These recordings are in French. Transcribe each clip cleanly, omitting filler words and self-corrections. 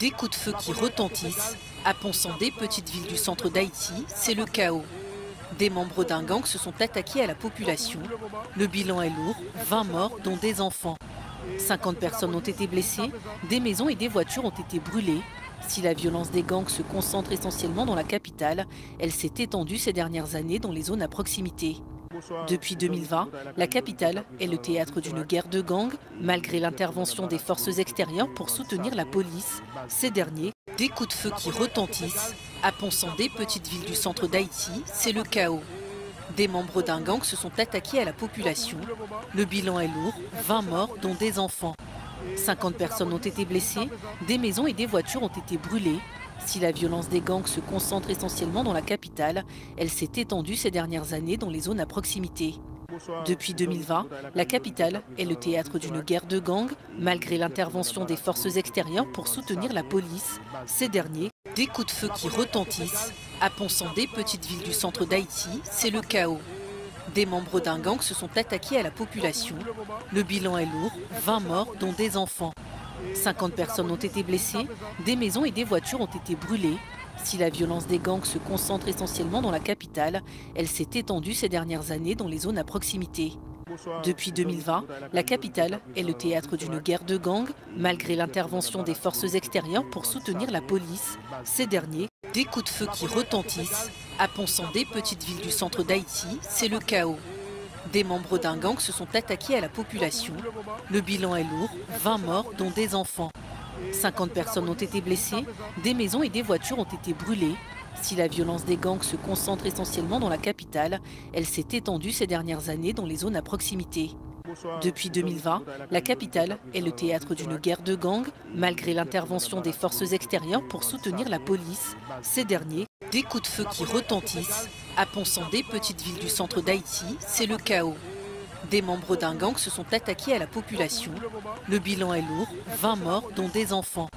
Des coups de feu qui retentissent. À Ponsandé, petite ville du centre d'Haïti, c'est le chaos. Des membres d'un gang se sont attaqués à la population. Le bilan est lourd, 20 morts, dont des enfants. 50 personnes ont été blessées, des maisons et des voitures ont été brûlées. Si la violence des gangs se concentre essentiellement dans la capitale, elle s'est étendue ces dernières années dans les zones à proximité. Depuis 2020, la capitale est le théâtre d'une guerre de gangs, malgré l'intervention des forces extérieures pour soutenir la police. Ces derniers, des coups de feu qui retentissent. À Ponsandé, petite ville du centre d'Haïti, c'est le chaos. Des membres d'un gang se sont attaqués à la population. Le bilan est lourd, 20 morts, dont des enfants. 50 personnes ont été blessées, des maisons et des voitures ont été brûlées. Si la violence des gangs se concentre essentiellement dans la capitale, elle s'est étendue ces dernières années dans les zones à proximité. Depuis 2020, la capitale est le théâtre d'une guerre de gangs, malgré l'intervention des forces extérieures pour soutenir la police. Ces derniers, des coups de feu qui retentissent. À Ponsandé, petite ville du centre d'Haïti, c'est le chaos. Des membres d'un gang se sont attaqués à la population. Le bilan est lourd, 20 morts, dont des enfants. 50 personnes ont été blessées, des maisons et des voitures ont été brûlées. Si la violence des gangs se concentre essentiellement dans la capitale, elle s'est étendue ces dernières années dans les zones à proximité. Depuis 2020, la capitale est le théâtre d'une guerre de gangs, malgré l'intervention des forces extérieures pour soutenir la police. Ces derniers, des coups de feu qui retentissent. À Ponsandé, petite ville du centre d'Haïti, c'est le chaos. Des membres d'un gang se sont attaqués à la population. Le bilan est lourd, 20 morts, dont des enfants. 50 personnes ont été blessées, des maisons et des voitures ont été brûlées. Si la violence des gangs se concentre essentiellement dans la capitale, elle s'est étendue ces dernières années dans les zones à proximité. Depuis 2020, la capitale est le théâtre d'une guerre de gangs, malgré l'intervention des forces extérieures pour soutenir la police. Ces derniers, des coups de feu qui retentissent. À Ponsandé, petite ville du centre d'Haïti, c'est le chaos. Des membres d'un gang se sont attaqués à la population. Le bilan est lourd, 20 morts, dont des enfants.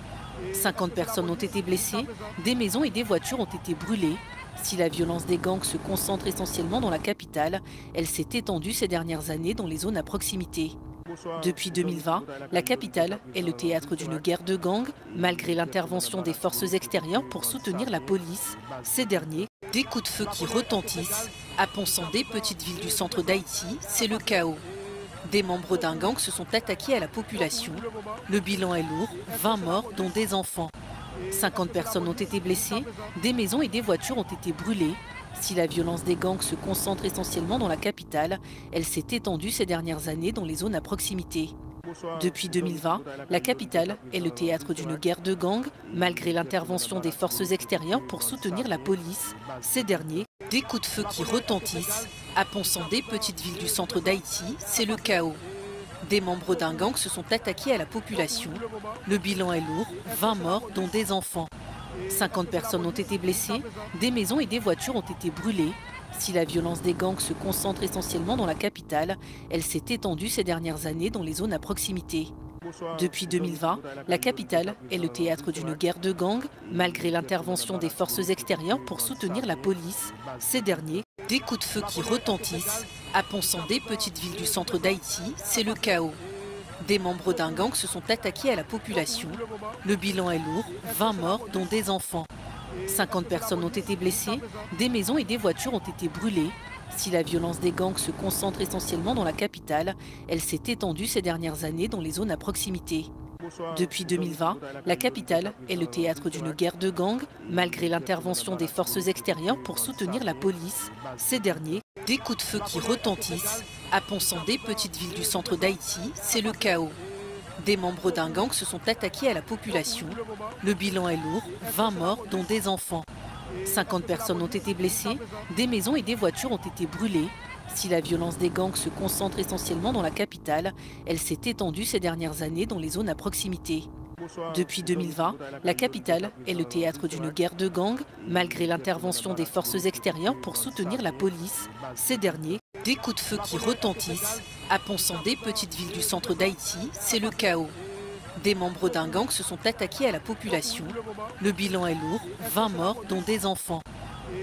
50 personnes ont été blessées, des maisons et des voitures ont été brûlées. Si la violence des gangs se concentre essentiellement dans la capitale, elle s'est étendue ces dernières années dans les zones à proximité. Depuis 2020, la capitale est le théâtre d'une guerre de gangs, malgré l'intervention des forces extérieures pour soutenir la police. Ces derniers, des coups de feu qui retentissent. À Ponsandé, petite ville du centre d'Haïti, c'est le chaos. Des membres d'un gang se sont attaqués à la population. Le bilan est lourd, 20 morts, dont des enfants. 50 personnes ont été blessées, des maisons et des voitures ont été brûlées. Si la violence des gangs se concentre essentiellement dans la capitale, elle s'est étendue ces dernières années dans les zones à proximité. Depuis 2020, la capitale est le théâtre d'une guerre de gangs, malgré l'intervention des forces extérieures pour soutenir la police. Ces derniers, des coups de feu qui retentissent. À Ponsandé, petite ville du centre d'Haïti, c'est le chaos. Des membres d'un gang se sont attaqués à la population. Le bilan est lourd, 20 morts, dont des enfants. 50 personnes ont été blessées, des maisons et des voitures ont été brûlées. Si la violence des gangs se concentre essentiellement dans la capitale, elle s'est étendue ces dernières années dans les zones à proximité. Depuis 2020, la capitale est le théâtre d'une guerre de gangs, malgré l'intervention des forces extérieures pour soutenir la police. Ces derniers, des coups de feu qui retentissent. À Ponsandé, petite ville du centre d'Haïti, c'est le chaos. Des membres d'un gang se sont attaqués à la population. Le bilan est lourd, 20 morts, dont des enfants. 50 personnes ont été blessées, des maisons et des voitures ont été brûlées. Si la violence des gangs se concentre essentiellement dans la capitale, elle s'est étendue ces dernières années dans les zones à proximité. Depuis 2020, la capitale est le théâtre d'une guerre de gangs, malgré l'intervention des forces extérieures pour soutenir la police. Ces derniers, des coups de feu qui retentissent. À Ponsandé, petite ville du centre d'Haïti, c'est le chaos. Des membres d'un gang se sont attaqués à la population. Le bilan est lourd, 20 morts, dont des enfants. 50 personnes ont été blessées, des maisons et des voitures ont été brûlées. Si la violence des gangs se concentre essentiellement dans la capitale, elle s'est étendue ces dernières années dans les zones à proximité. Depuis 2020, la capitale est le théâtre d'une guerre de gangs, malgré l'intervention des forces extérieures pour soutenir la police. Ces derniers, des coups de feu qui retentissent. À Ponsandé, petite ville du centre d'Haïti, c'est le chaos. Des membres d'un gang se sont attaqués à la population. Le bilan est lourd, 20 morts, dont des enfants.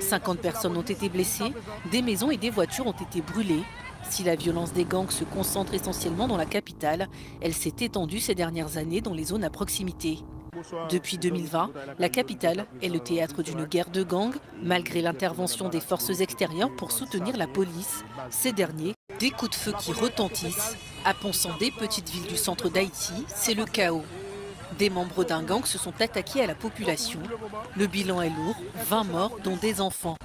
50 personnes ont été blessées, des maisons et des voitures ont été brûlées. Si la violence des gangs se concentre essentiellement dans la capitale, elle s'est étendue ces dernières années dans les zones à proximité. Depuis 2020, la capitale est le théâtre d'une guerre de gangs, malgré l'intervention des forces extérieures pour soutenir la police. Ces derniers, des coups de feu qui retentissent. À Ponsandé, petite ville du centre d'Haïti, c'est le chaos. Des membres d'un gang se sont attaqués à la population. Le bilan est lourd, 20 morts, dont des enfants.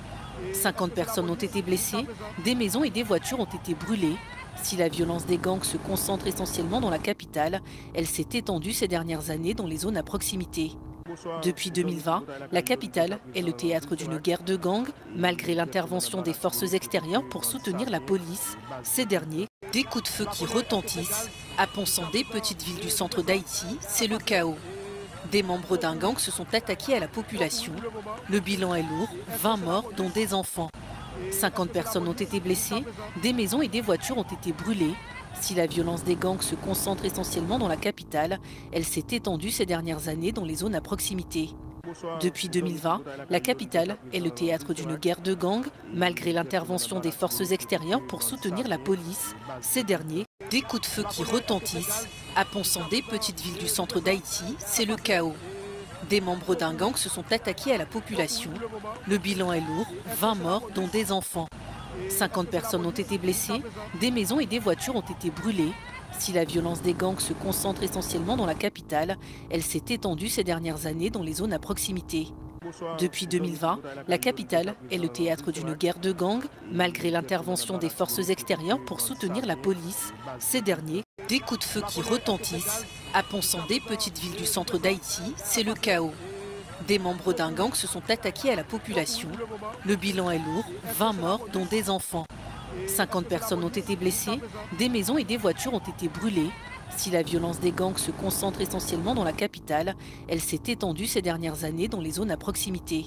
50 personnes ont été blessées, des maisons et des voitures ont été brûlées. Si la violence des gangs se concentre essentiellement dans la capitale, elle s'est étendue ces dernières années dans les zones à proximité. Depuis 2020, la capitale est le théâtre d'une guerre de gangs, malgré l'intervention des forces extérieures pour soutenir la police. Ces derniers, des coups de feu qui retentissent. À Ponsandé, petite ville du centre d'Haïti, c'est le chaos. Des membres d'un gang se sont attaqués à la population. Le bilan est lourd, 20 morts, dont des enfants. 50 personnes ont été blessées, des maisons et des voitures ont été brûlées. Si la violence des gangs se concentre essentiellement dans la capitale, elle s'est étendue ces dernières années dans les zones à proximité. Depuis 2020, la capitale est le théâtre d'une guerre de gangs, malgré l'intervention des forces extérieures pour soutenir la police. Ces derniers, des coups de feu qui retentissent. À Ponsandé, petite ville du centre d'Haïti, c'est le chaos. Des membres d'un gang se sont attaqués à la population. Le bilan est lourd, 20 morts, dont des enfants. 50 personnes ont été blessées, des maisons et des voitures ont été brûlées. Si la violence des gangs se concentre essentiellement dans la capitale, elle s'est étendue ces dernières années dans les zones à proximité. Depuis 2020, la capitale est le théâtre d'une guerre de gangs, malgré l'intervention des forces extérieures pour soutenir la police. Ces derniers, des coups de feu qui retentissent. À Ponsandé, petite ville du centre d'Haïti, c'est le chaos. Des membres d'un gang se sont attaqués à la population. Le bilan est lourd, 20 morts, dont des enfants. 50 personnes ont été blessées, des maisons et des voitures ont été brûlées. Si la violence des gangs se concentre essentiellement dans la capitale, elle s'est étendue ces dernières années dans les zones à proximité.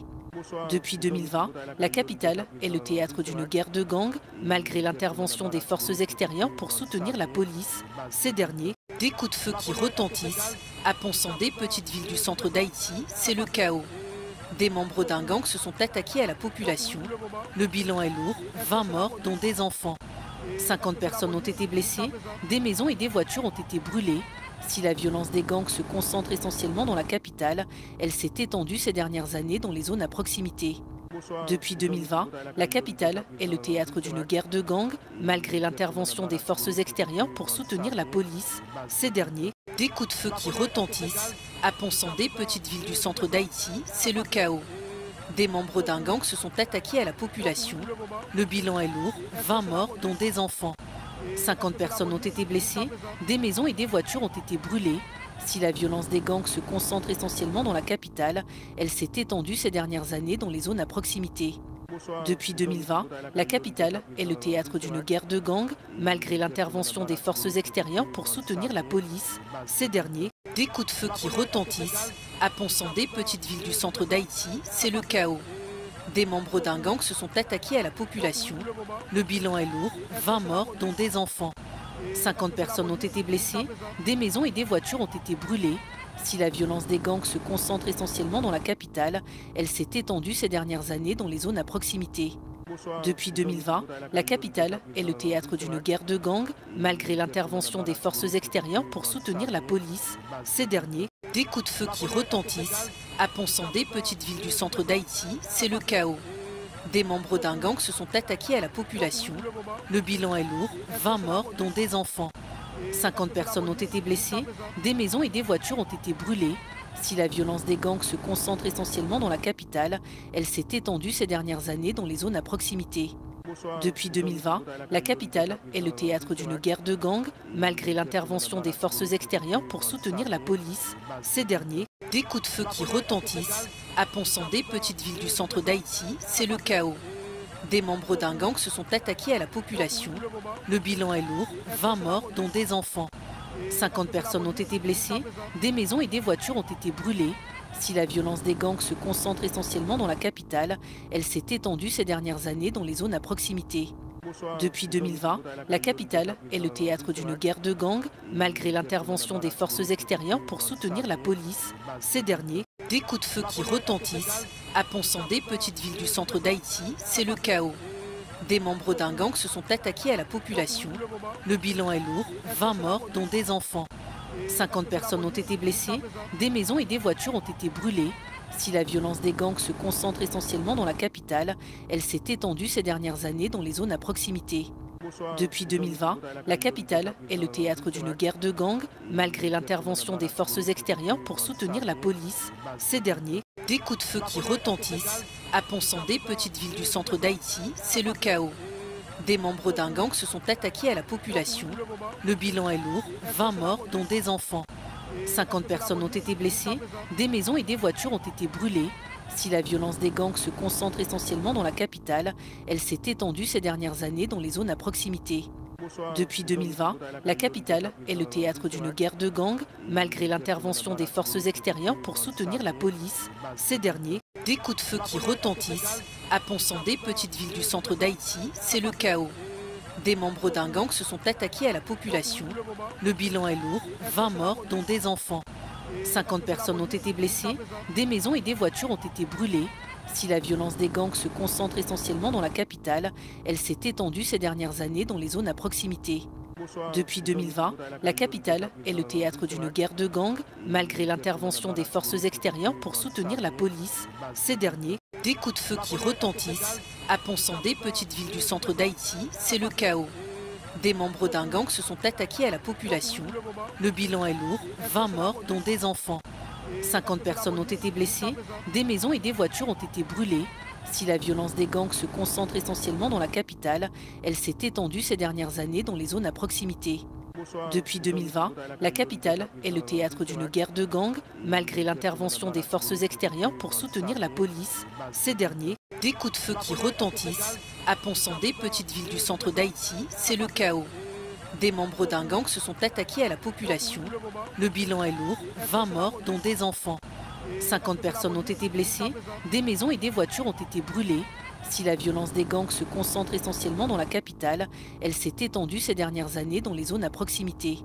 Depuis 2020, la capitale est le théâtre d'une guerre de gangs, malgré l'intervention des forces extérieures pour soutenir la police. Ces derniers, des coups de feu qui retentissent. À Ponsandé, petite ville du centre d'Haïti, c'est le chaos. Des membres d'un gang se sont attaqués à la population. Le bilan est lourd, 20 morts, dont des enfants. 50 personnes ont été blessées, des maisons et des voitures ont été brûlées. Si la violence des gangs se concentre essentiellement dans la capitale, elle s'est étendue ces dernières années dans les zones à proximité. Depuis 2020, la capitale est le théâtre d'une guerre de gangs, malgré l'intervention des forces extérieures pour soutenir la police. Ces derniers, des coups de feu qui retentissent. À Ponsandé, petite ville du centre d'Haïti, c'est le chaos. Des membres d'un gang se sont attaqués à la population. Le bilan est lourd, 20 morts, dont des enfants. 50 personnes ont été blessées, des maisons et des voitures ont été brûlées. Si la violence des gangs se concentre essentiellement dans la capitale, elle s'est étendue ces dernières années dans les zones à proximité. Depuis 2020, la capitale est le théâtre d'une guerre de gangs, malgré l'intervention des forces extérieures pour soutenir la police. Ces derniers, des coups de feu qui retentissent. À Ponsandé, petite ville du centre d'Haïti, c'est le chaos. Des membres d'un gang se sont attaqués à la population. Le bilan est lourd, 20 morts, dont des enfants. 50 personnes ont été blessées, des maisons et des voitures ont été brûlées. Si la violence des gangs se concentre essentiellement dans la capitale, elle s'est étendue ces dernières années dans les zones à proximité. Depuis 2020, la capitale est le théâtre d'une guerre de gangs, malgré l'intervention des forces extérieures pour soutenir la police. Ces derniers, des coups de feu qui retentissent. À Ponsandé, petite ville du centre d'Haïti, c'est le chaos. Des membres d'un gang se sont attaqués à la population. Le bilan est lourd, 20 morts, dont des enfants. 50 personnes ont été blessées, des maisons et des voitures ont été brûlées. Si la violence des gangs se concentre essentiellement dans la capitale, elle s'est étendue ces dernières années dans les zones à proximité. Depuis 2020, la capitale est le théâtre d'une guerre de gangs, malgré l'intervention des forces extérieures pour soutenir la police. Ces derniers, des coups de feu qui retentissent. À Ponsandé, petite ville du centre d'Haïti, c'est le chaos. Des membres d'un gang se sont attaqués à la population. Le bilan est lourd, 20 morts, dont des enfants. 50 personnes ont été blessées, des maisons et des voitures ont été brûlées. Si la violence des gangs se concentre essentiellement dans la capitale, elle s'est étendue ces dernières années dans les zones à proximité. Depuis 2020, la capitale est le théâtre d'une guerre de gangs, malgré l'intervention des forces extérieures pour soutenir la police. Ces derniers, des coups de feu qui retentissent. À Ponsandé, petite ville du centre d'Haïti, c'est le chaos. Des membres d'un gang se sont attaqués à la population. Le bilan est lourd, 20 morts, dont des enfants. 50 personnes ont été blessées, des maisons et des voitures ont été brûlées. Si la violence des gangs se concentre essentiellement dans la capitale, elle s'est étendue ces dernières années dans les zones à proximité. Depuis 2020, la capitale est le théâtre d'une guerre de gangs, malgré l'intervention des forces extérieures pour soutenir la police. Ces derniers, des coups de feu qui retentissent. À Ponsandé, petite ville du centre d'Haïti, c'est le chaos. Des membres d'un gang se sont attaqués à la population. Le bilan est lourd, 20 morts, dont des enfants. 50 personnes ont été blessées, des maisons et des voitures ont été brûlées. Si la violence des gangs se concentre essentiellement dans la capitale, elle s'est étendue ces dernières années dans les zones à proximité. Depuis 2020, la capitale est le théâtre d'une guerre de gangs, malgré l'intervention des forces extérieures pour soutenir la police. Ces derniers, des coups de feu qui retentissent. À Ponsandé, petite ville du centre d'Haïti, c'est le chaos. Des membres d'un gang se sont attaqués à la population. Le bilan est lourd, 20 morts, dont des enfants. 50 personnes ont été blessées, des maisons et des voitures ont été brûlées. Si la violence des gangs se concentre essentiellement dans la capitale, elle s'est étendue ces dernières années dans les zones à proximité. Depuis 2020, la capitale est le théâtre d'une guerre de gangs, malgré l'intervention des forces extérieures pour soutenir la police. Ces derniers, des coups de feu qui retentissent. À Ponsandé, petite ville du centre d'Haïti, c'est le chaos. Des membres d'un gang se sont attaqués à la population. Le bilan est lourd, 20 morts, dont des enfants. 50 personnes ont été blessées, des maisons et des voitures ont été brûlées. Si la violence des gangs se concentre essentiellement dans la capitale, elle s'est étendue ces dernières années dans les zones à proximité. Depuis 2020, la capitale est le théâtre d'une guerre de gangs, malgré l'intervention des forces extérieures pour soutenir la police. Ces derniers, des coups de feu qui retentissent. À Ponsandé, petite ville du centre d'Haïti, c'est le chaos. Des membres d'un gang se sont attaqués à la population. Le bilan est lourd, 20 morts, dont des enfants. 50 personnes ont été blessées, des maisons et des voitures ont été brûlées. Si la violence des gangs se concentre essentiellement dans la capitale, elle s'est étendue ces dernières années dans les zones à proximité.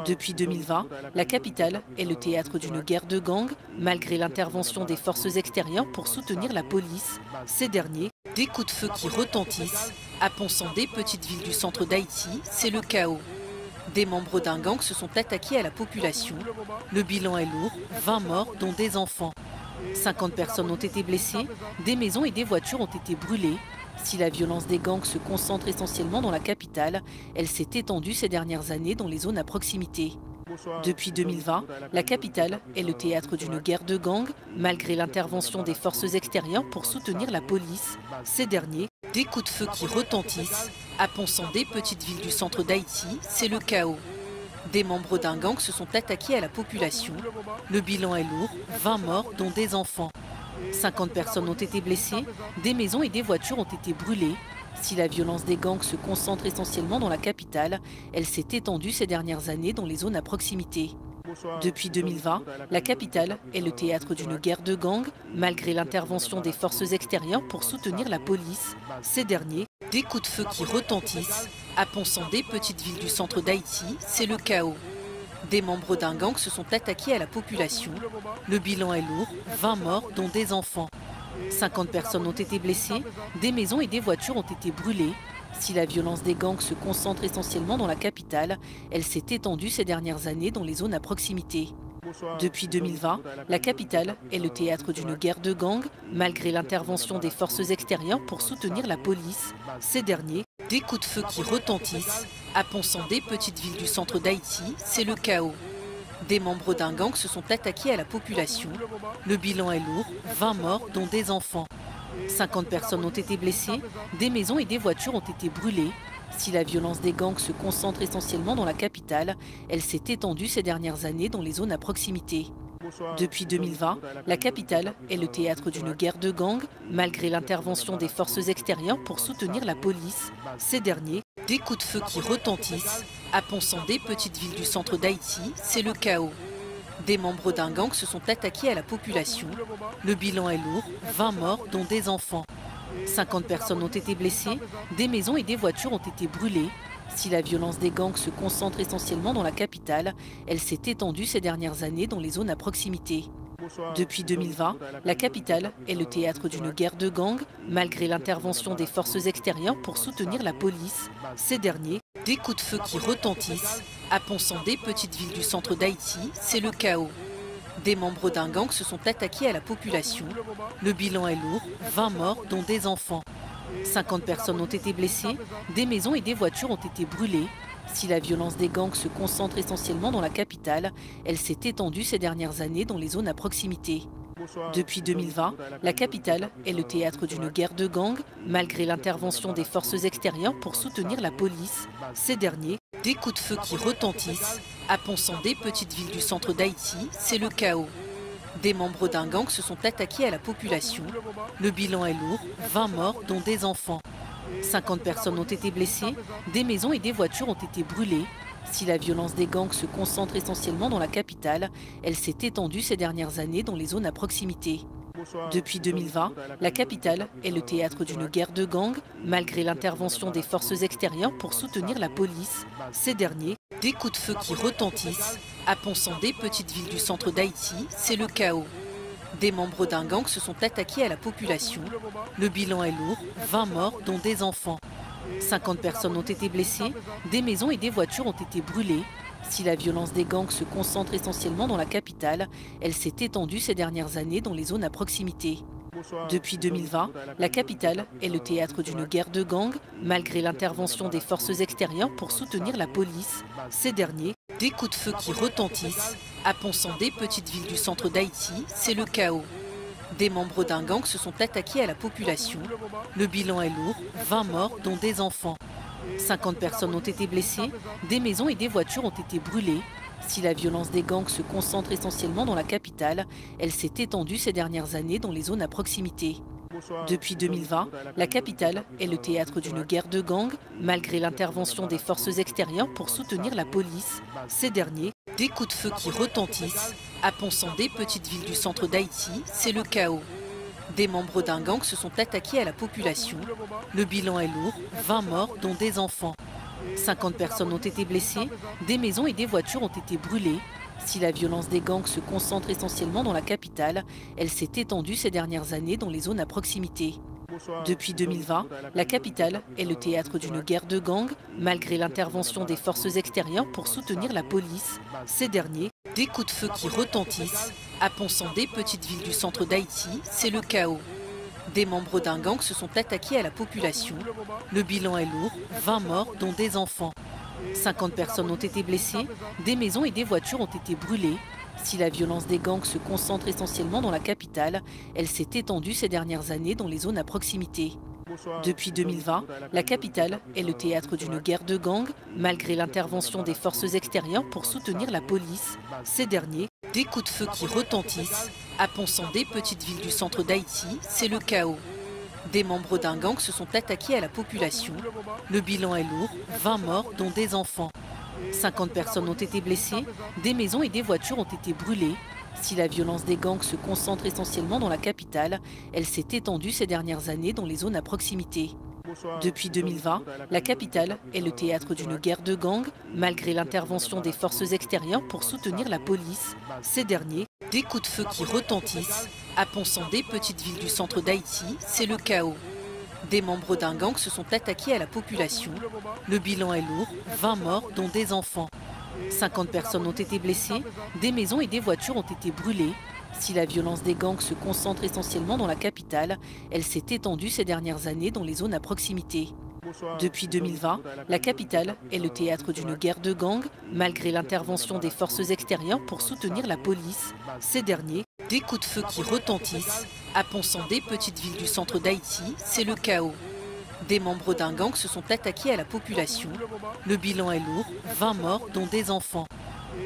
Depuis 2020, la capitale est le théâtre d'une guerre de gangs, malgré l'intervention des forces extérieures pour soutenir la police. Ces derniers, des coups de feu qui retentissent. À Ponsandé, petite ville du centre d'Haïti, c'est le chaos. Des membres d'un gang se sont attaqués à la population. Le bilan est lourd, 20 morts, dont des enfants. 50 personnes ont été blessées, des maisons et des voitures ont été brûlées. Si la violence des gangs se concentre essentiellement dans la capitale, elle s'est étendue ces dernières années dans les zones à proximité. Depuis 2020, la capitale est le théâtre d'une guerre de gangs, malgré l'intervention des forces extérieures pour soutenir la police. Ces derniers, des coups de feu qui retentissent. À Ponsandé, petite ville du centre d'Haïti, c'est le chaos. Des membres d'un gang se sont attaqués à la population. Le bilan est lourd, 20 morts, dont des enfants. 50 personnes ont été blessées, des maisons et des voitures ont été brûlées. Si la violence des gangs se concentre essentiellement dans la capitale, elle s'est étendue ces dernières années dans les zones à proximité. Depuis 2020, la capitale est le théâtre d'une guerre de gangs, malgré l'intervention des forces extérieures pour soutenir la police. Ces derniers, des coups de feu qui retentissent. À Ponsandé, petite ville du centre d'Haïti, c'est le chaos. Des membres d'un gang se sont attaqués à la population. Le bilan est lourd, 20 morts, dont des enfants. 50 personnes ont été blessées, des maisons et des voitures ont été brûlées. Si la violence des gangs se concentre essentiellement dans la capitale, elle s'est étendue ces dernières années dans les zones à proximité. Depuis 2020, la capitale est le théâtre d'une guerre de gangs, malgré l'intervention des forces extérieures pour soutenir la police. Ces derniers, des coups de feu qui retentissent. À Ponsandé, petite ville du centre d'Haïti, c'est le chaos. Des membres d'un gang se sont attaqués à la population. Le bilan est lourd, 20 morts, dont des enfants. 50 personnes ont été blessées, des maisons et des voitures ont été brûlées. Si la violence des gangs se concentre essentiellement dans la capitale, elle s'est étendue ces dernières années dans les zones à proximité. Depuis 2020, la capitale est le théâtre d'une guerre de gangs, malgré l'intervention des forces extérieures pour soutenir la police. Ces derniers, des coups de feu qui retentissent. À Ponsandé, petite ville du centre d'Haïti, c'est le chaos. Des membres d'un gang se sont attaqués à la population. Le bilan est lourd, 20 morts, dont des enfants. 50 personnes ont été blessées, des maisons et des voitures ont été brûlées. Si la violence des gangs se concentre essentiellement dans la capitale, elle s'est étendue ces dernières années dans les zones à proximité. Depuis 2020, la capitale est le théâtre d'une guerre de gangs, malgré l'intervention des forces extérieures pour soutenir la police. Ces derniers, des coups de feu qui retentissent. À Ponsandé, petite ville du centre d'Haïti, c'est le chaos. Des membres d'un gang se sont attaqués à la population. Le bilan est lourd, 20 morts, dont des enfants. 50 personnes ont été blessées, des maisons et des voitures ont été brûlées. Si la violence des gangs se concentre essentiellement dans la capitale, elle s'est étendue ces dernières années dans les zones à proximité. Depuis 2020, la capitale est le théâtre d'une guerre de gangs, malgré l'intervention des forces extérieures pour soutenir la police. Ces derniers, des coups de feu qui retentissent. À Ponsandé, petite ville du centre d'Haïti, c'est le chaos. Des membres d'un gang se sont attaqués à la population. Le bilan est lourd, 20 morts, dont des enfants. 50 personnes ont été blessées, des maisons et des voitures ont été brûlées. Si la violence des gangs se concentre essentiellement dans la capitale, elle s'est étendue ces dernières années dans les zones à proximité. Depuis 2020, la capitale est le théâtre d'une guerre de gangs, malgré l'intervention des forces extérieures pour soutenir la police. Ces derniers, des coups de feu qui retentissent. À Ponsandé, petite ville du centre d'Haïti, c'est le chaos. Des membres d'un gang se sont attaqués à la population. Le bilan est lourd, 20 morts, dont des enfants. 50 personnes ont été blessées, des maisons et des voitures ont été brûlées. Si la violence des gangs se concentre essentiellement dans la capitale, elle s'est étendue ces dernières années dans les zones à proximité. Depuis 2020, la capitale est le théâtre d'une guerre de gangs, malgré l'intervention des forces extérieures pour soutenir la police. Ces derniers, des coups de feu qui retentissent. À Ponsandé, petite ville du centre d'Haïti, c'est le chaos. Des membres d'un gang se sont attaqués à la population. Le bilan est lourd, 20 morts, dont des enfants. 50 personnes ont été blessées, des maisons et des voitures ont été brûlées. Si la violence des gangs se concentre essentiellement dans la capitale, elle s'est étendue ces dernières années dans les zones à proximité. Depuis 2020, la capitale est le théâtre d'une guerre de gangs, malgré l'intervention des forces extérieures pour soutenir la police. Ces derniers, des coups de feu qui retentissent. À Ponsandé, petite ville du centre d'Haïti, c'est le chaos. Des membres d'un gang se sont attaqués à la population. Le bilan est lourd, 20 morts, dont des enfants. 50 personnes ont été blessées, des maisons et des voitures ont été brûlées. Si la violence des gangs se concentre essentiellement dans la capitale, elle s'est étendue ces dernières années dans les zones à proximité. Depuis 2020, la capitale est le théâtre d'une guerre de gangs, malgré l'intervention des forces extérieures pour soutenir la police. Ces derniers, des coups de feu qui retentissent. À Ponsandé, petite ville du centre d'Haïti, c'est le chaos. Des membres d'un gang se sont attaqués à la population. Le bilan est lourd, 20 morts, dont des enfants. 50 personnes ont été blessées, des maisons et des voitures ont été brûlées. Si la violence des gangs se concentre essentiellement dans la capitale, elle s'est étendue ces dernières années dans les zones à proximité. Depuis 2020, la capitale est le théâtre d'une guerre de gangs, malgré l'intervention des forces extérieures pour soutenir la police. Ces derniers, des coups de feu qui retentissent. À Ponsandé, petite ville du centre d'Haïti, c'est le chaos. Des membres d'un gang se sont attaqués à la population. Le bilan est lourd, 20 morts, dont des enfants. 50 personnes ont été blessées, des maisons et des voitures ont été brûlées. Si la violence des gangs se concentre essentiellement dans la capitale, elle s'est étendue ces dernières années dans les zones à proximité. Depuis 2020, la capitale est le théâtre d'une guerre de gangs, malgré l'intervention des forces extérieures pour soutenir la police. Ces derniers, des coups de feu qui retentissent. À Ponsandé, petite ville du centre d'Haïti, c'est le chaos. Des membres d'un gang se sont attaqués à la population. Le bilan est lourd, 20 morts, dont des enfants. 50 personnes ont été blessées, des maisons et des voitures ont été brûlées. Si la violence des gangs se concentre essentiellement dans la capitale, elle s'est étendue ces dernières années dans les zones à proximité. Depuis 2020, la capitale est le théâtre d'une guerre de gangs, malgré l'intervention des forces extérieures pour soutenir la police. Ces derniers, des coups de feu qui retentissent. À Ponsandé, petite ville du centre d'Haïti, c'est le chaos. Des membres d'un gang se sont attaqués à la population. Le bilan est lourd, 20 morts, dont des enfants.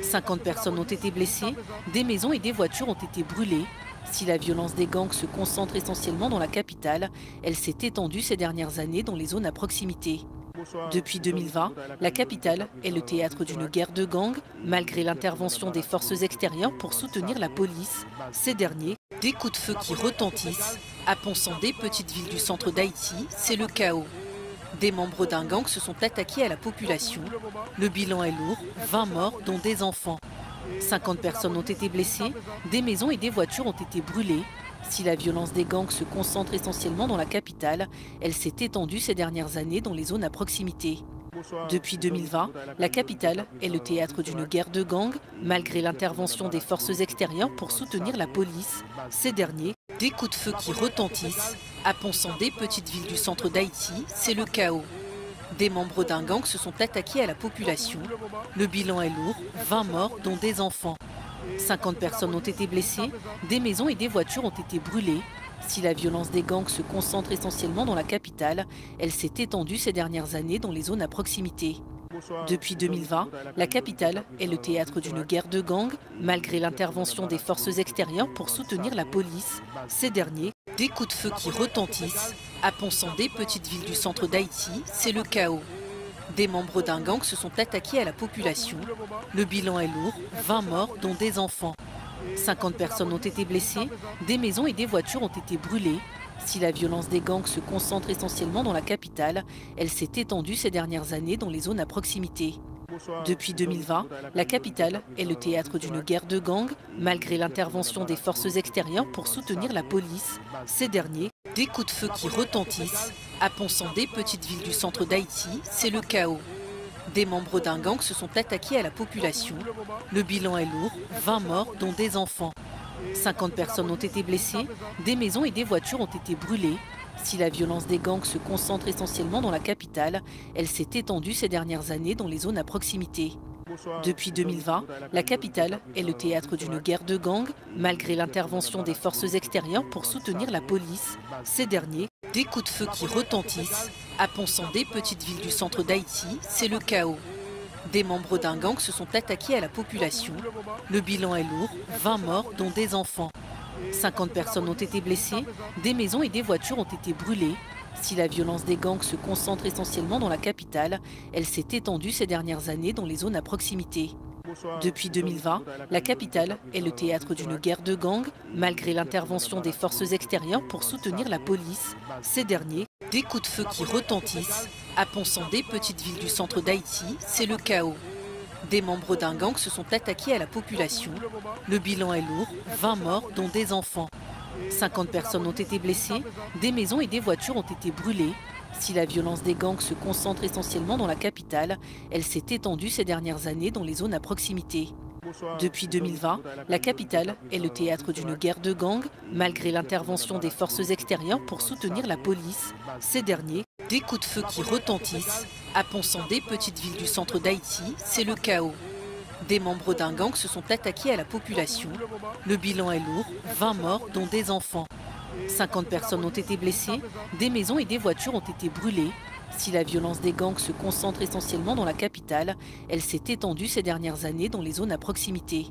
50 personnes ont été blessées, des maisons et des voitures ont été brûlées. Si la violence des gangs se concentre essentiellement dans la capitale, elle s'est étendue ces dernières années dans les zones à proximité. Depuis 2020, la capitale est le théâtre d'une guerre de gangs, malgré l'intervention des forces extérieures pour soutenir la police. Ces derniers, des coups de feu qui retentissent. À Ponsandé, petite ville du centre d'Haïti, c'est le chaos. Des membres d'un gang se sont attaqués à la population. Le bilan est lourd, 20 morts, dont des enfants. 50 personnes ont été blessées, des maisons et des voitures ont été brûlées. Si la violence des gangs se concentre essentiellement dans la capitale, elle s'est étendue ces dernières années dans les zones à proximité. Depuis 2020, la capitale est le théâtre d'une guerre de gangs, malgré l'intervention des forces extérieures pour soutenir la police. Ces derniers, des coups de feu qui retentissent. À Ponsandé, petite ville du centre d'Haïti, c'est le chaos. Des membres d'un gang se sont attaqués à la population. Le bilan est lourd, 20 morts, dont des enfants. 50 personnes ont été blessées, des maisons et des voitures ont été brûlées. Si la violence des gangs se concentre essentiellement dans la capitale, elle s'est étendue ces dernières années dans les zones à proximité. Depuis 2020, la capitale est le théâtre d'une guerre de gangs, malgré l'intervention des forces extérieures pour soutenir la police. Ces derniers, des coups de feu qui retentissent. À Ponsandé, petite ville du centre d'Haïti, c'est le chaos. Des membres d'un gang se sont attaqués à la population. Le bilan est lourd, 20 morts, dont des enfants. 50 personnes ont été blessées, des maisons et des voitures ont été brûlées. Si la violence des gangs se concentre essentiellement dans la capitale, elle s'est étendue ces dernières années dans les zones à proximité. Depuis 2020, la capitale est le théâtre d'une guerre de gangs, malgré l'intervention des forces extérieures pour soutenir la police. Ces derniers, des coups de feu qui retentissent. À Ponsandé, petite ville du centre d'Haïti, c'est le chaos. Des membres d'un gang se sont attaqués à la population. Le bilan est lourd, 20 morts, dont des enfants. 50 personnes ont été blessées, des maisons et des voitures ont été brûlées. Si la violence des gangs se concentre essentiellement dans la capitale, elle s'est étendue ces dernières années dans les zones à proximité. Depuis 2020, la capitale est le théâtre d'une guerre de gangs, malgré l'intervention des forces extérieures pour soutenir la police. Ces derniers, des coups de feu qui retentissent. À Ponsandé, petite ville du centre d'Haïti, c'est le chaos. Des membres d'un gang se sont attaqués à la population. Le bilan est lourd, 20 morts, dont des enfants. 50 personnes ont été blessées, des maisons et des voitures ont été brûlées. Si la violence des gangs se concentre essentiellement dans la capitale, elle s'est étendue ces dernières années dans les zones à proximité. Depuis 2020, la capitale est le théâtre d'une guerre de gangs, malgré l'intervention des forces extérieures pour soutenir la police. Ces derniers, des coups de feu qui retentissent. À Ponsandé, petite ville du centre d'Haïti, c'est le chaos. Des membres d'un gang se sont attaqués à la population. Le bilan est lourd, 20 morts, dont des enfants. 50 personnes ont été blessées, des maisons et des voitures ont été brûlées. Si la violence des gangs se concentre essentiellement dans la capitale, elle s'est étendue ces dernières années dans les zones à proximité. Depuis 2020, la capitale est le théâtre d'une guerre de gangs, malgré l'intervention des forces extérieures pour soutenir la police. Ces derniers, des coups de feu qui retentissent. À Ponsandé, petite ville du centre d'Haïti, c'est le chaos. Des membres d'un gang se sont attaqués à la population. Le bilan est lourd, 20 morts, dont des enfants. 50 personnes ont été blessées, des maisons et des voitures ont été brûlées. Si la violence des gangs se concentre essentiellement dans la capitale, elle s'est étendue ces dernières années dans les zones à proximité.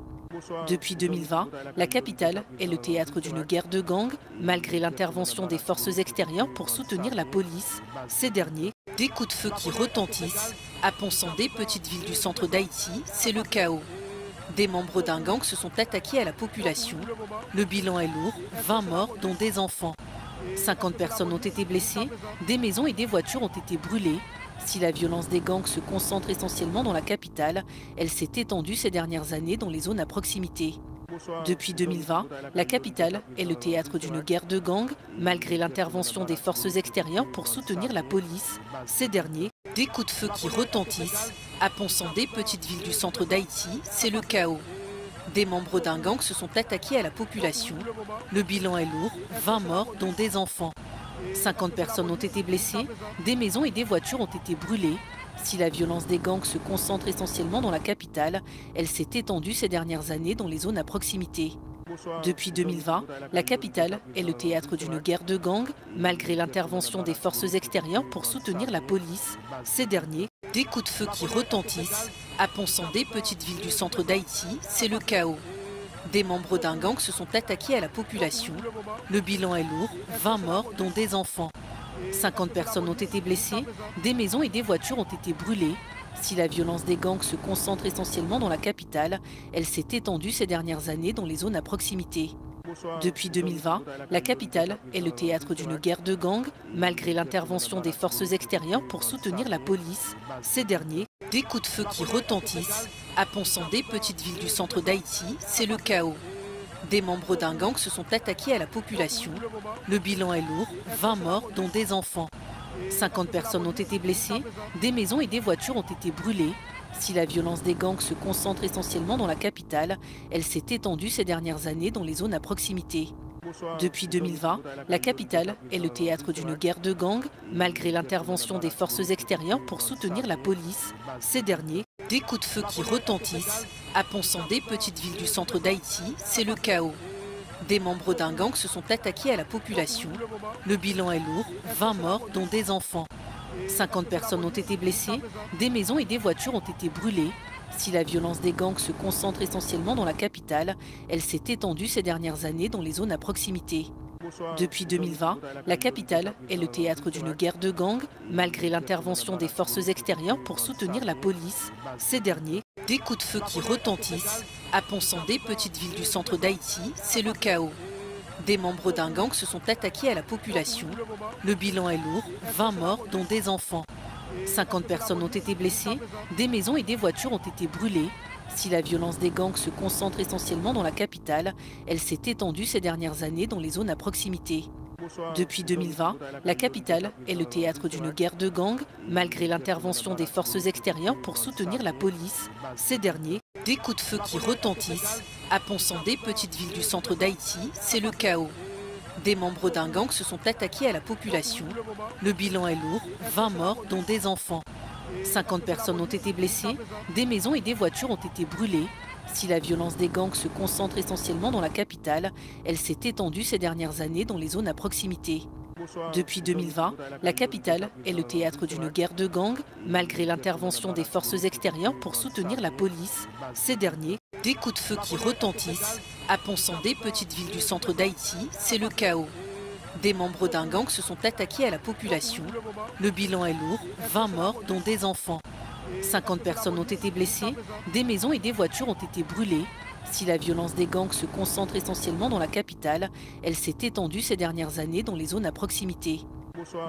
Depuis 2020, la capitale est le théâtre d'une guerre de gangs, malgré l'intervention des forces extérieures pour soutenir la police. Ces derniers, des coups de feu qui retentissent. À Ponsandé, petite ville du centre d'Haïti, c'est le chaos. Des membres d'un gang se sont attaqués à la population. Le bilan est lourd, 20 morts, dont des enfants. 50 personnes ont été blessées, des maisons et des voitures ont été brûlées. Si la violence des gangs se concentre essentiellement dans la capitale, elle s'est étendue ces dernières années dans les zones à proximité. Depuis 2020, la capitale est le théâtre d'une guerre de gangs, malgré l'intervention des forces extérieures pour soutenir la police. Ces derniers, des coups de feu qui retentissent. À Ponsandé, petite ville du centre d'Haïti, c'est le chaos. Des membres d'un gang se sont attaqués à la population. Le bilan est lourd, 20 morts, dont des enfants. 50 personnes ont été blessées, des maisons et des voitures ont été brûlées. Si la violence des gangs se concentre essentiellement dans la capitale, elle s'est étendue ces dernières années dans les zones à proximité. Depuis 2020, la capitale est le théâtre d'une guerre de gangs, malgré l'intervention des forces extérieures pour soutenir la police. Ces derniers, des coups de feu qui retentissent. À Ponsandé, petite ville du centre d'Haïti, c'est le chaos. Des membres d'un gang se sont attaqués à la population. Le bilan est lourd, 20 morts, dont des enfants. 50 personnes ont été blessées, des maisons et des voitures ont été brûlées. Si la violence des gangs se concentre essentiellement dans la capitale, elle s'est étendue ces dernières années dans les zones à proximité. Depuis 2020, la capitale est le théâtre d'une guerre de gangs, malgré l'intervention des forces extérieures pour soutenir la police. Ces derniers, des coups de feu qui retentissent. À Ponsandé, petite ville du centre d'Haïti, c'est le chaos. Des membres d'un gang se sont attaqués à la population. Le bilan est lourd, 20 morts, dont des enfants. 50 personnes ont été blessées, des maisons et des voitures ont été brûlées. Si la violence des gangs se concentre essentiellement dans la capitale, elle s'est étendue ces dernières années dans les zones à proximité. Depuis 2020, la capitale est le théâtre d'une guerre de gangs, malgré l'intervention des forces extérieures pour soutenir la police. Ces derniers, des coups de feu qui retentissent. À Ponsandé, petite ville du centre d'Haïti, c'est le chaos. Des membres d'un gang se sont attaqués à la population. Le bilan est lourd, 20 morts, dont des enfants. 50 personnes ont été blessées, des maisons et des voitures ont été brûlées. Si la violence des gangs se concentre essentiellement dans la capitale, elle s'est étendue ces dernières années dans les zones à proximité. Depuis 2020, la capitale est le théâtre d'une guerre de gangs, malgré l'intervention des forces extérieures pour soutenir la police. Ces derniers, des coups de feu qui retentissent. À Ponsandé, petite ville du centre d'Haïti, c'est le chaos. Des membres d'un gang se sont attaqués à la population. Le bilan est lourd, 20 morts, dont des enfants. 50 personnes ont été blessées, des maisons et des voitures ont été brûlées. Si la violence des gangs se concentre essentiellement dans la capitale, elle s'est étendue ces dernières années dans les zones à proximité. Depuis 2020, la capitale est le théâtre d'une guerre de gangs, malgré l'intervention des forces extérieures pour soutenir la police. Ces derniers, des coups de feu qui retentissent. À Ponsandé, petite ville du centre d'Haïti, c'est le chaos. Des membres d'un gang se sont attaqués à la population. Le bilan est lourd, 20 morts, dont des enfants. 50 personnes ont été blessées, des maisons et des voitures ont été brûlées. Si la violence des gangs se concentre essentiellement dans la capitale, elle s'est étendue ces dernières années dans les zones à proximité. Depuis 2020, la capitale est le théâtre d'une guerre de gangs, malgré l'intervention des forces extérieures pour soutenir la police. Ces derniers, des coups de feu qui retentissent. À Ponsandé, petite ville du centre d'Haïti, c'est le chaos. Des membres d'un gang se sont attaqués à la population. Le bilan est lourd, 20 morts, dont des enfants. 50 personnes ont été blessées, des maisons et des voitures ont été brûlées. Si la violence des gangs se concentre essentiellement dans la capitale, elle s'est étendue ces dernières années dans les zones à proximité.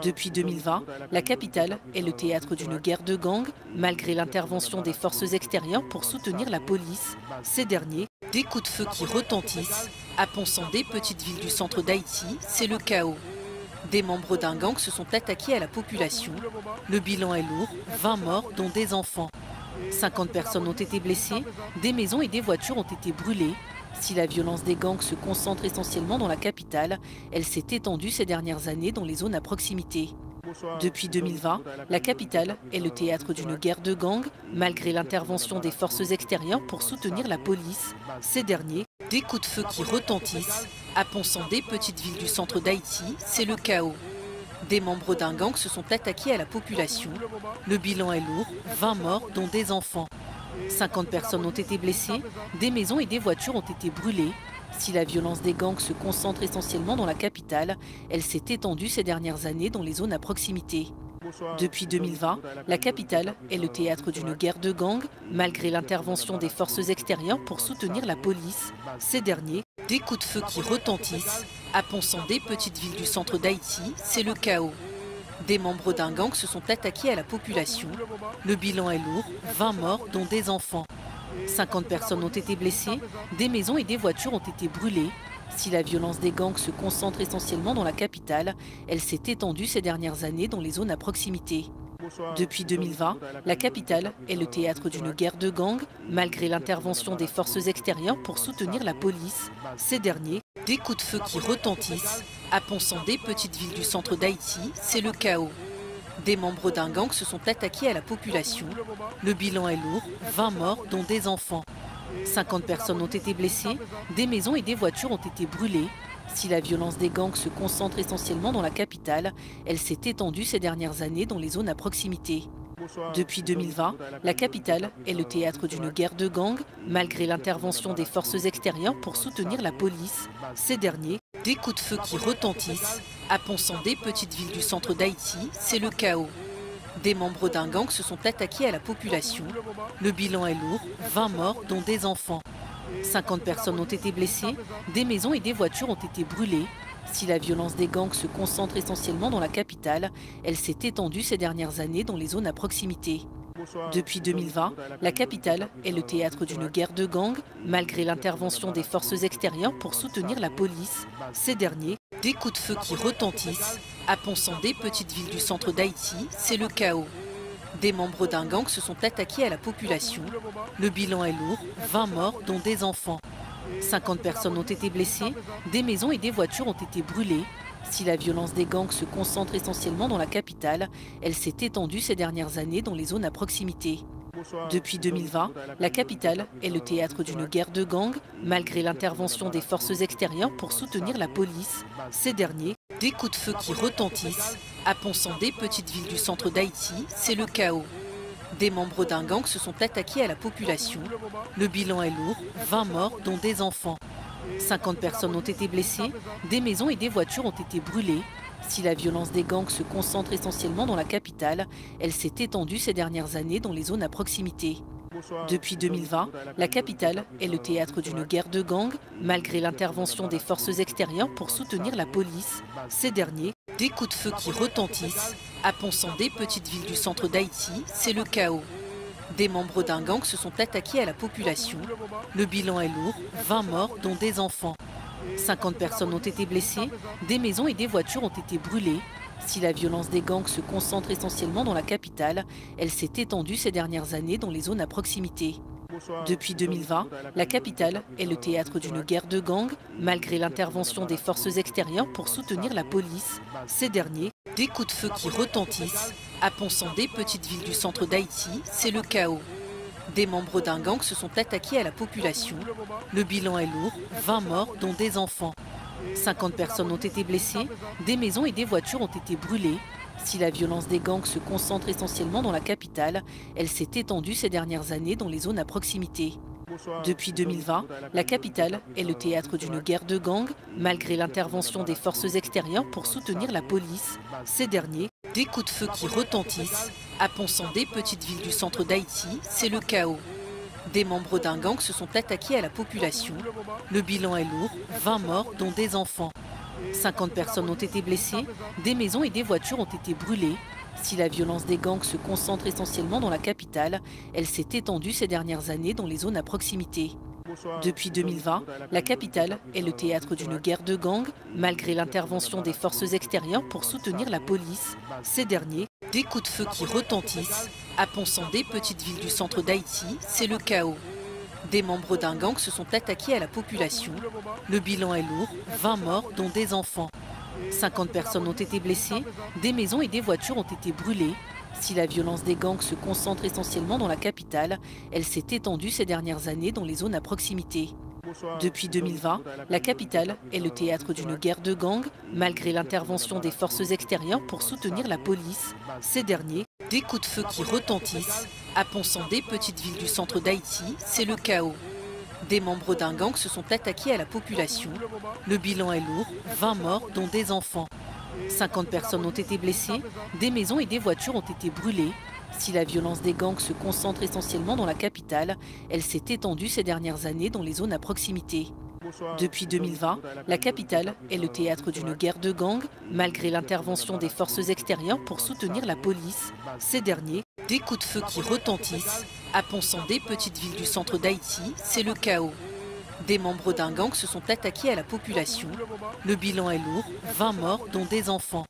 Depuis 2020, la capitale est le théâtre d'une guerre de gangs, malgré l'intervention des forces extérieures pour soutenir la police. Ces derniers, des coups de feu qui retentissent. À Ponsandé, petite ville du centre d'Haïti, c'est le chaos. Des membres d'un gang se sont attaqués à la population. Le bilan est lourd, 20 morts, dont des enfants. 50 personnes ont été blessées, des maisons et des voitures ont été brûlées. Si la violence des gangs se concentre essentiellement dans la capitale, elle s'est étendue ces dernières années dans les zones à proximité. Depuis 2020, la capitale est le théâtre d'une guerre de gangs, malgré l'intervention des forces extérieures pour soutenir la police. Ces derniers, des coups de feu qui retentissent. À Ponsandé, petite ville du centre d'Haïti, c'est le chaos. Des membres d'un gang se sont attaqués à la population. Le bilan est lourd, 20 morts, dont des enfants. 50 personnes ont été blessées, des maisons et des voitures ont été brûlées. Si la violence des gangs se concentre essentiellement dans la capitale, elle s'est étendue ces dernières années dans les zones à proximité. Depuis 2020, la capitale est le théâtre d'une guerre de gangs, malgré l'intervention des forces extérieures pour soutenir la police. Ces derniers, des coups de feu qui retentissent. À Ponsandé, petite ville du centre d'Haïti, c'est le chaos. Des membres d'un gang se sont attaqués à la population. Le bilan est lourd, 20 morts, dont des enfants. 50 personnes ont été blessées, des maisons et des voitures ont été brûlées. Si la violence des gangs se concentre essentiellement dans la capitale, elle s'est étendue ces dernières années dans les zones à proximité. Depuis 2020, la capitale est le théâtre d'une guerre de gangs, malgré l'intervention des forces extérieures pour soutenir la police. Ces derniers, des coups de feu qui retentissent. À Ponsandé, petite ville du centre d'Haïti, c'est le chaos. Des membres d'un gang se sont attaqués à la population. Le bilan est lourd, 20 morts, dont des enfants. 50 personnes ont été blessées, des maisons et des voitures ont été brûlées. Si la violence des gangs se concentre essentiellement dans la capitale, elle s'est étendue ces dernières années dans les zones à proximité. Depuis 2020, la capitale est le théâtre d'une guerre de gangs, malgré l'intervention des forces extérieures pour soutenir la police. Ces derniers, des coups de feu qui retentissent. À Ponsandé, petite ville du centre d'Haïti, c'est le chaos. Des membres d'un gang se sont attaqués à la population. Le bilan est lourd, 20 morts, dont des enfants. 50 personnes ont été blessées, des maisons et des voitures ont été brûlées. Si la violence des gangs se concentre essentiellement dans la capitale, elle s'est étendue ces dernières années dans les zones à proximité. Depuis 2020, la capitale est le théâtre d'une guerre de gangs, malgré l'intervention des forces extérieures pour soutenir la police. Ces derniers, Des coups de feu qui retentissent. À Ponsandé, petite ville du centre d'Haïti, c'est le chaos. Des membres d'un gang se sont attaqués à la population. Le bilan est lourd, 20 morts, dont des enfants. 50 personnes ont été blessées, des maisons et des voitures ont été brûlées. Si la violence des gangs se concentre essentiellement dans la capitale, elle s'est étendue ces dernières années dans les zones à proximité. Depuis 2020, la capitale est le théâtre d'une guerre de gangs, malgré l'intervention des forces extérieures pour soutenir la police. Ces derniers, des coups de feu qui retentissent. À Ponsandé, petite ville du centre d'Haïti, c'est le chaos. Des membres d'un gang se sont attaqués à la population. Le bilan est lourd, 20 morts, dont des enfants. 50 personnes ont été blessées, des maisons et des voitures ont été brûlées. Si la violence des gangs se concentre essentiellement dans la capitale, elle s'est étendue ces dernières années dans les zones à proximité. Depuis 2020, la capitale est le théâtre d'une guerre de gangs, malgré l'intervention des forces extérieures pour soutenir la police. Ces derniers, des coups de feu qui retentissent. À Ponsandé, petite ville du centre d'Haïti, c'est le chaos. Des membres d'un gang se sont attaqués à la population. Le bilan est lourd, 20 morts, dont des enfants. 50 personnes ont été blessées, des maisons et des voitures ont été brûlées. Si la violence des gangs se concentre essentiellement dans la capitale, elle s'est étendue ces dernières années dans les zones à proximité. Depuis 2020, la capitale est le théâtre d'une guerre de gangs, malgré l'intervention des forces extérieures pour soutenir la police. Ces derniers, des coups de feu qui retentissent. À Ponsandé, petite ville du centre d'Haïti, c'est le chaos. Des membres d'un gang se sont attaqués à la population. Le bilan est lourd, 20 morts, dont des enfants. 50 personnes ont été blessées, des maisons et des voitures ont été brûlées. Si la violence des gangs se concentre essentiellement dans la capitale, elle s'est étendue ces dernières années dans les zones à proximité. Depuis 2020, la capitale est le théâtre d'une guerre de gangs, malgré l'intervention des forces extérieures pour soutenir la police. Ces derniers, des coups de feu qui retentissent. À Ponsandé, petite ville du centre d'Haïti, c'est le chaos. Des membres d'un gang se sont attaqués à la population. Le bilan est lourd, 20 morts, dont des enfants. 50 personnes ont été blessées, des maisons et des voitures ont été brûlées. Si la violence des gangs se concentre essentiellement dans la capitale, elle s'est étendue ces dernières années dans les zones à proximité. Depuis 2020, la capitale est le théâtre d'une guerre de gangs, malgré l'intervention des forces extérieures pour soutenir la police. Ces derniers, des coups de feu qui retentissent. À Ponsandé, petite ville du centre d'Haïti, c'est le chaos. Des membres d'un gang se sont attaqués à la population. Le bilan est lourd, 20 morts, dont des enfants. 50 personnes ont été blessées, des maisons et des voitures ont été brûlées. Si la violence des gangs se concentre essentiellement dans la capitale, elle s'est étendue ces dernières années dans les zones à proximité. Depuis 2020, la capitale est le théâtre d'une guerre de gangs, malgré l'intervention des forces extérieures pour soutenir la police. Ces derniers, des coups de feu qui retentissent. À Ponsandé, petite ville du centre d'Haïti, c'est le chaos. Des membres d'un gang se sont attaqués à la population. Le bilan est lourd, 20 morts, dont des enfants. 50 personnes ont été blessées, des maisons et des voitures ont été brûlées. Si la violence des gangs se concentre essentiellement dans la capitale, elle s'est étendue ces dernières années dans les zones à proximité. Depuis 2020, la capitale est le théâtre d'une guerre de gangs, malgré l'intervention des forces extérieures pour soutenir la police. Ces derniers, des coups de feu qui retentissent. À Ponsandé, petite ville du centre d'Haïti, c'est le chaos. Des membres d'un gang se sont attaqués à la population. Le bilan est lourd, 20 morts, dont des enfants.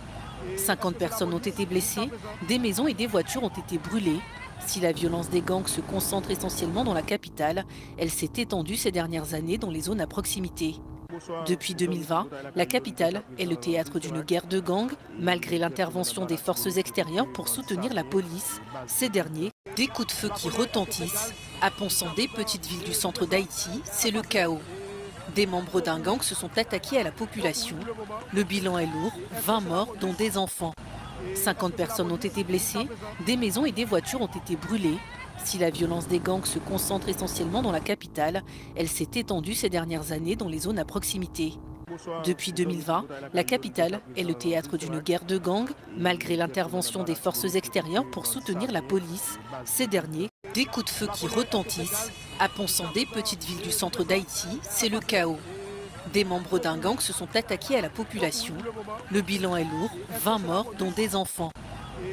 50 personnes ont été blessées, des maisons et des voitures ont été brûlées. Si la violence des gangs se concentre essentiellement dans la capitale, elle s'est étendue ces dernières années dans les zones à proximité. Depuis 2020, la capitale est le théâtre d'une guerre de gangs, malgré l'intervention des forces extérieures pour soutenir la police. Ces derniers, des coups de feu qui retentissent. À Ponsandé, petite ville du centre d'Haïti, c'est le chaos. Des membres d'un gang se sont attaqués à la population. Le bilan est lourd, 20 morts, dont des enfants. 50 personnes ont été blessées, des maisons et des voitures ont été brûlées. Si la violence des gangs se concentre essentiellement dans la capitale, elle s'est étendue ces dernières années dans les zones à proximité. Depuis 2020, la capitale est le théâtre d'une guerre de gangs, malgré l'intervention des forces extérieures pour soutenir la police. Ces derniers, des coups de feu qui retentissent. À Ponsandé, petite ville du centre d'Haïti, c'est le chaos. Des membres d'un gang se sont attaqués à la population. Le bilan est lourd, 20 morts, dont des enfants.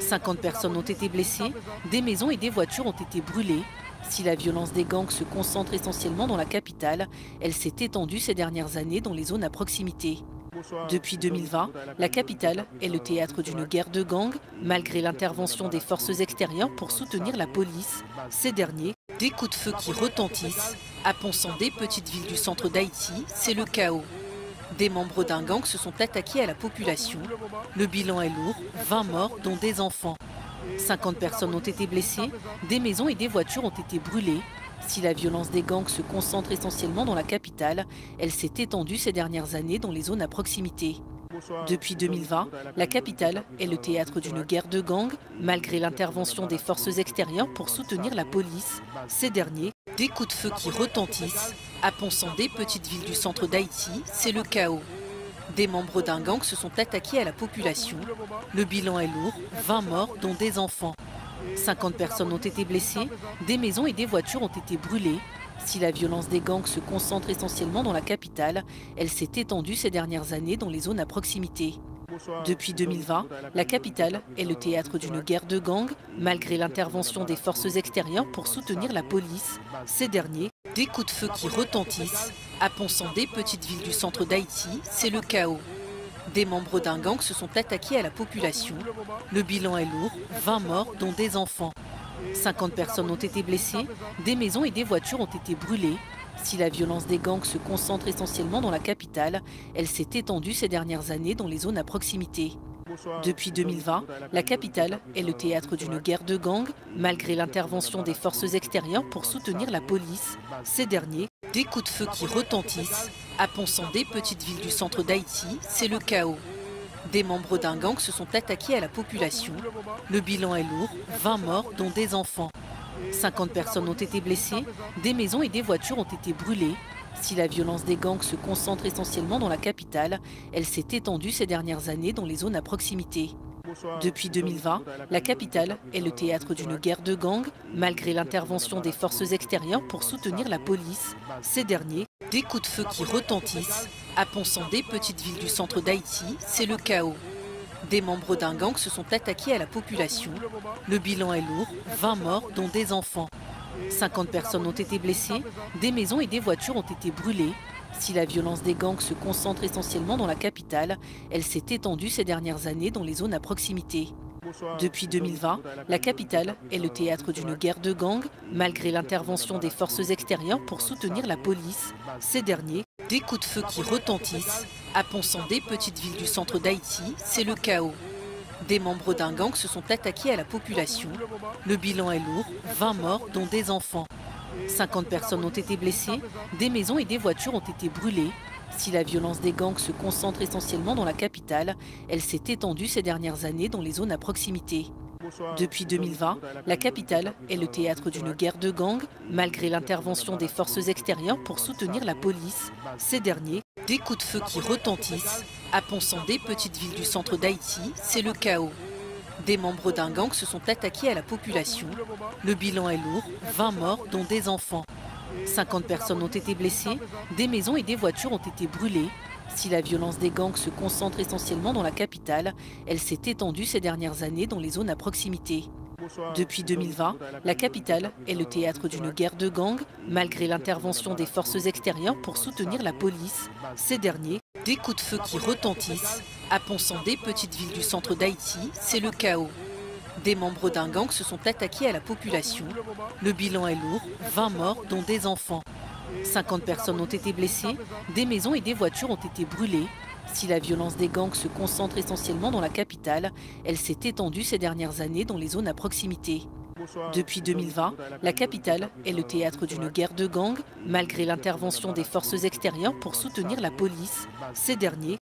50 personnes ont été blessées, des maisons et des voitures ont été brûlées. Si la violence des gangs se concentre essentiellement dans la capitale, elle s'est étendue ces dernières années dans les zones à proximité. Depuis 2020, la capitale est le théâtre d'une guerre de gangs, malgré l'intervention des forces extérieures pour soutenir la police. Ces derniers, des coups de feu qui retentissent. À Ponsandé, petite ville du centre d'Haïti, c'est le chaos. Des membres d'un gang se sont attaqués à la population. Le bilan est lourd, 20 morts, dont des enfants. 50 personnes ont été blessées, des maisons et des voitures ont été brûlées. Si la violence des gangs se concentre essentiellement dans la capitale, elle s'est étendue ces dernières années dans les zones à proximité. Depuis 2020, la capitale est le théâtre d'une guerre de gangs, malgré l'intervention des forces extérieures pour soutenir la police. Ces derniers, des coups de feu qui retentissent. À Ponsandé, petite ville du centre d'Haïti, c'est le chaos. Des membres d'un gang se sont attaqués à la population. Le bilan est lourd, 20 morts, dont des enfants. 50 personnes ont été blessées, des maisons et des voitures ont été brûlées. Si la violence des gangs se concentre essentiellement dans la capitale, elle s'est étendue ces dernières années dans les zones à proximité. Depuis 2020, la capitale est le théâtre d'une guerre de gangs, malgré l'intervention des forces extérieures pour soutenir la police. Ces derniers, des coups de feu qui retentissent. À Ponsandé, petite ville du centre d'Haïti, c'est le chaos. Des membres d'un gang se sont attaqués à la population. Le bilan est lourd, 20 morts, dont des enfants. 50 personnes ont été blessées, des maisons et des voitures ont été brûlées. Si la violence des gangs se concentre essentiellement dans la capitale, elle s'est étendue ces dernières années dans les zones à proximité. Depuis 2020, la capitale est le théâtre d'une guerre de gangs, malgré l'intervention des forces extérieures pour soutenir la police. Ces derniers, des coups de feu qui retentissent. À Ponsandé, petite ville du centre d'Haïti, c'est le chaos. Des membres d'un gang se sont attaqués à la population. Le bilan est lourd, 20 morts, dont des enfants. 50 personnes ont été blessées, des maisons et des voitures ont été brûlées. Si la violence des gangs se concentre essentiellement dans la capitale, elle s'est étendue ces dernières années dans les zones à proximité. Depuis 2020, la capitale est le théâtre d'une guerre de gangs, malgré l'intervention des forces extérieures pour soutenir la police. Ces derniers, des coups de feu qui retentissent. À Ponsandé, petite ville du centre d'Haïti, c'est le chaos. Des membres d'un gang se sont attaqués à la population. Le bilan est lourd, 20 morts, dont des enfants. 50 personnes ont été blessées, des maisons et des voitures ont été brûlées. Si la violence des gangs se concentre essentiellement dans la capitale, elle s'est étendue ces dernières années dans les zones à proximité. Depuis 2020, la capitale est le théâtre d'une guerre de gangs, malgré l'intervention des forces extérieures pour soutenir la police. Ces derniers, des coups de feu qui retentissent. À Ponsandé, petite ville du centre d'Haïti, c'est le chaos. Des membres d'un gang se sont attaqués à la population. Le bilan est lourd, 20 morts, dont des enfants. 50 personnes ont été blessées, des maisons et des voitures ont été brûlées. Si la violence des gangs se concentre essentiellement dans la capitale, elle s'est étendue ces dernières années dans les zones à proximité. Depuis 2020, la capitale est le théâtre d'une guerre de gangs, malgré l'intervention des forces extérieures pour soutenir la police. Ces derniers, des coups de feu qui retentissent. À Ponsandé, petite ville du centre d'Haïti, c'est le chaos. Des membres d'un gang se sont attaqués à la population. Le bilan est lourd, 20 morts, dont des enfants. 50 personnes ont été blessées, des maisons et des voitures ont été brûlées. Si la violence des gangs se concentre essentiellement dans la capitale, elle s'est étendue ces dernières années dans les zones à proximité. Depuis 2020, la capitale est le théâtre d'une guerre de gangs, malgré l'intervention des forces extérieures pour soutenir la police. Ces derniers, des coups de feu qui retentissent. À Ponsandé, petite ville du centre d'Haïti, c'est le chaos. Des membres d'un gang se sont attaqués à la population. Le bilan est lourd, 20 morts, dont des enfants. 50 personnes ont été blessées, des maisons et des voitures ont été brûlées. Si la violence des gangs se concentre essentiellement dans la capitale, elle s'est étendue ces dernières années dans les zones à proximité. Depuis 2020, la capitale est le théâtre d'une guerre de gangs, malgré l'intervention des forces extérieures pour soutenir la police. Ces derniers,